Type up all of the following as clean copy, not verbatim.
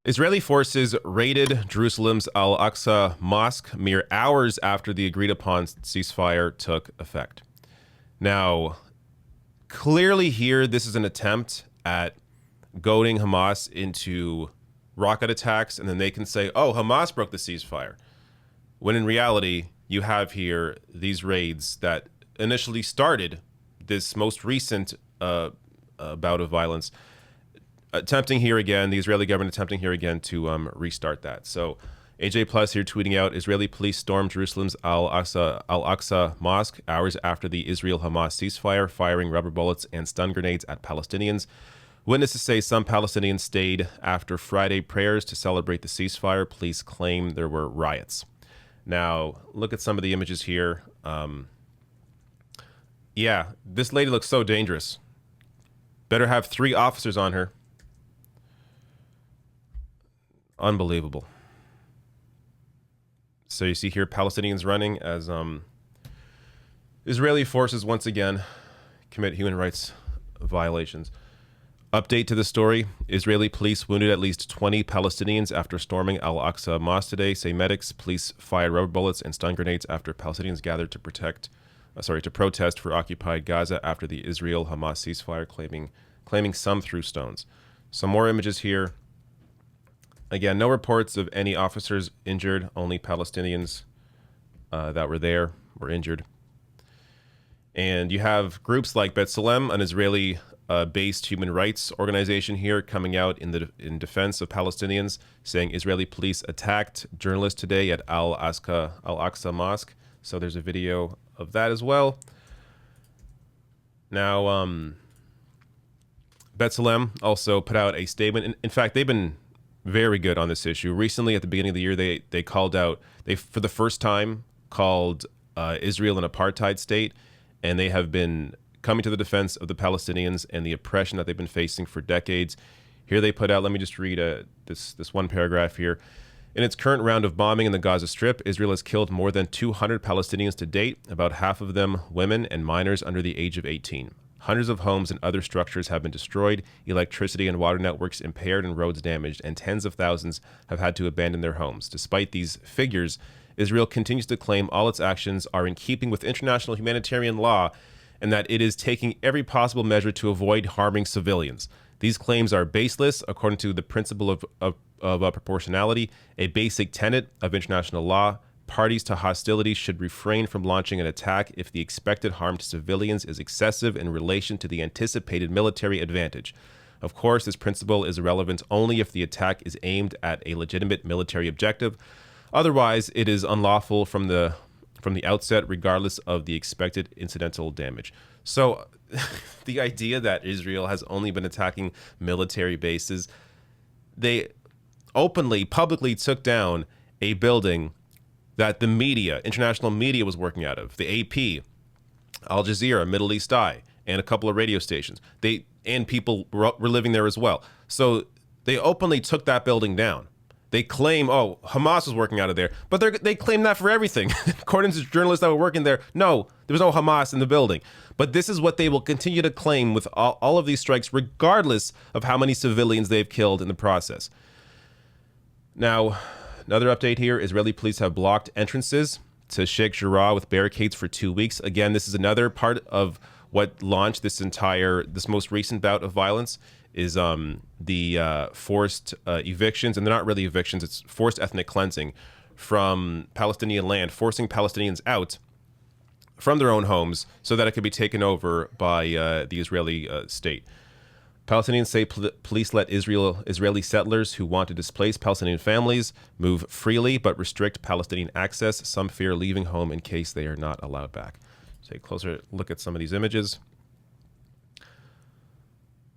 Israeli forces raided Jerusalem's Al-Aqsa mosque mere hours after the agreed-upon ceasefire took effect. Now, clearly here, this is an attempt at goading Hamas into rocket attacks, and then they can say, oh, Hamas broke the ceasefire. When in reality, you have here these raids that initially started this most recent bout of violence, attempting here again, the Israeli government attempting here again to restart that. So AJ Plus here tweeting out, Israeli police stormed Jerusalem's Al-Aqsa mosque hours after the Israel-Hamas ceasefire, firing rubber bullets and stun grenades at Palestinians. Witnesses say some Palestinians stayed after Friday prayers to celebrate the ceasefire. Police claim there were riots. Now, look at some of the images here. Yeah, this lady looks so dangerous. Better have 3 officers on her. Unbelievable. So you see here Palestinians running as Israeli forces once again commit human rights violations. Update to the story. Israeli police wounded at least 20 Palestinians after storming Al-Aqsa Mosque today. Say medics. Police fired rubber bullets and stun grenades after Palestinians gathered to protest for occupied Gaza after the Israel-Hamas ceasefire, claiming some threw stones. Some more images here. Again, no reports of any officers injured. Only Palestinians that were there were injured. And you have groups like B'Tselem, an Israeli based human rights organization here, coming out in defense of Palestinians, saying Israeli police attacked journalists today at Al-Aqsa Mosque. So there's a video of that as well. Now, B'Tselem also put out a statement. In fact, they've been very good on this issue. Recently, at the beginning of the year, they called out, they for the first time called Israel an apartheid state, and they have been coming to the defense of the Palestinians and the oppression that they've been facing for decades. Here they put out, let me just read this one paragraph here. In its current round of bombing in the Gaza Strip, Israel has killed more than 200 Palestinians to date, about half of them women and minors under the age of 18. Hundreds of homes and other structures have been destroyed, electricity and water networks impaired and roads damaged, and tens of thousands have had to abandon their homes. Despite these figures, Israel continues to claim all its actions are in keeping with international humanitarian law and that it is taking every possible measure to avoid harming civilians. These claims are baseless according to the principle of proportionality, a basic tenet of international law. Parties to hostilities should refrain from launching an attack if the expected harm to civilians is excessive in relation to the anticipated military advantage. Of course, this principle is relevant only if the attack is aimed at a legitimate military objective. Otherwise, it is unlawful from the outset, regardless of the expected incidental damage. So the idea that Israel has only been attacking military bases, they openly, publicly took down a building that the media, international media, was working out of. The AP, Al Jazeera, Middle East Eye, and a couple of radio stations. And people were living there as well. So they openly took that building down. They claim, oh, Hamas was working out of there, but they claim that for everything. According to journalists that were working there, no, there was no Hamas in the building. But this is what they will continue to claim with all of these strikes, regardless of how many civilians they've killed in the process. Now, another update here, Israeli police have blocked entrances to Sheikh Jarrah with barricades for 2 weeks. Again, this is another part of what launched this most recent bout of violence, is the forced evictions. And they're not really evictions, it's forced ethnic cleansing from Palestinian land, forcing Palestinians out from their own homes so that it could be taken over by the Israeli state. Palestinians say police let Israeli settlers who want to displace Palestinian families move freely but restrict Palestinian access. Some fear leaving home in case they are not allowed back. Take a closer look at some of these images.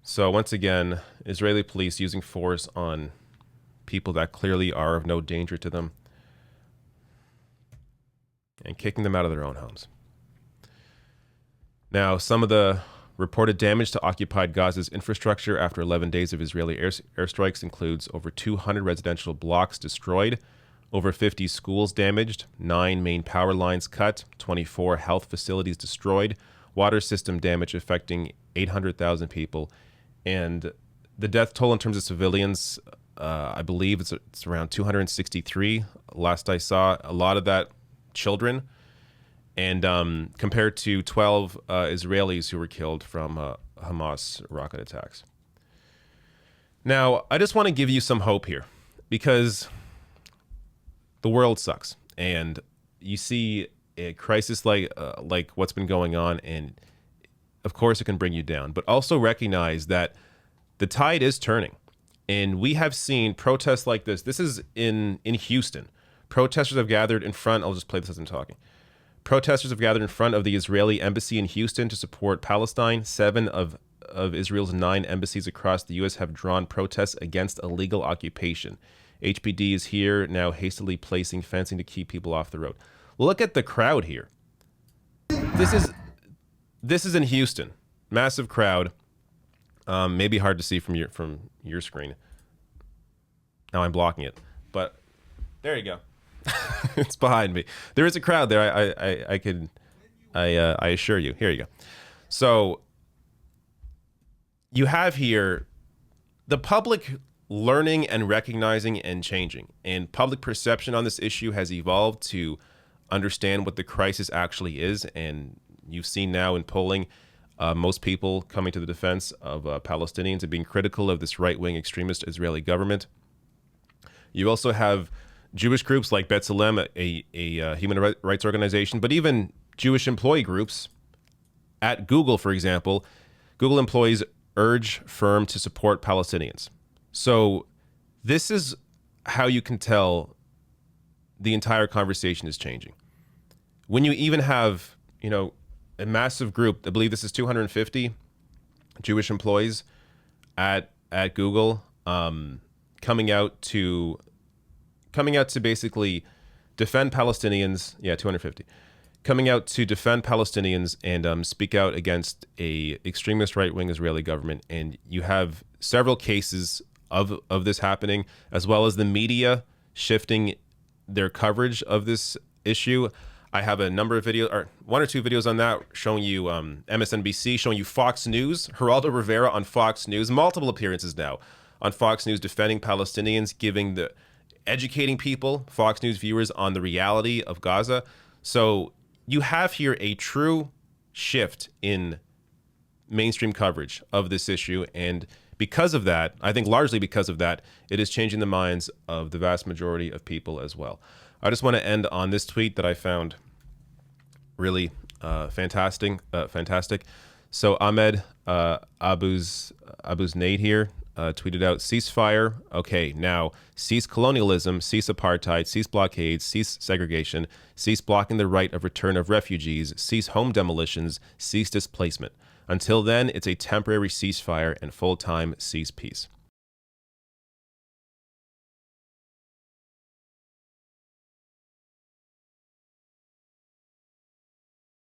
So once again, Israeli police using force on people that clearly are of no danger to them and kicking them out of their own homes. Now, some of the reported damage to occupied Gaza's infrastructure after 11 days of Israeli airstrikes includes over 200 residential blocks destroyed, over 50 schools damaged, 9 main power lines cut, 24 health facilities destroyed, water system damage affecting 800,000 people, and the death toll in terms of civilians I believe it's around 263 last I saw. A lot of that children, and compared to 12 Israelis who were killed from Hamas rocket attacks. Now, I just want to give you some hope here, because the world sucks, and you see a crisis like what's been going on, and of course it can bring you down. But also recognize that the tide is turning, and we have seen protests like this. This is in Houston. Protesters have gathered in front. I'll just play this as I'm talking. Protesters have gathered in front of the Israeli embassy in Houston to support Palestine. 7 of Israel's 9 embassies across the U.S. have drawn protests against illegal occupation. HPD is here now, hastily placing fencing to keep people off the road. Look at the crowd here. This is in Houston. Massive crowd. Maybe hard to see from your screen. Now I'm blocking it, but there you go. It's behind me. There is a crowd there. I assure you. Here you go. So you have here the public learning and recognizing and changing, and public perception on this issue has evolved to understand what the crisis actually is. And you've seen now in polling, most people coming to the defense of Palestinians and being critical of this right-wing extremist Israeli government. You also have Jewish groups like B'Tselem, a human rights organization, but even Jewish employee groups at Google, for example. Google employees urge firm to support Palestinians. So this is how you can tell the entire conversation is changing. When you even have, a massive group, I believe this is 250 Jewish employees at Google, coming out to basically defend Palestinians. Yeah, 250. Coming out to defend Palestinians and speak out against a extremist right-wing Israeli government. And you have several cases of this happening, as well as the media shifting their coverage of this issue. I have a number of videos, or 1 or 2 videos on that, showing you MSNBC, showing you Fox News, Geraldo Rivera on Fox News, multiple appearances now on Fox News defending Palestinians, educating people, Fox News viewers, on the reality of Gaza. So you have here a true shift in mainstream coverage of this issue, and because of that, I think largely because of that, it is changing the minds of the vast majority of people as well. I just want to end on this tweet that I found really fantastic. So Ahmed Abu's Nate here tweeted out, ceasefire. Okay, now cease colonialism, cease apartheid, cease blockades, cease segregation, cease blocking the right of return of refugees, cease home demolitions, cease displacement. Until then, it's a temporary ceasefire and full-time cease peace.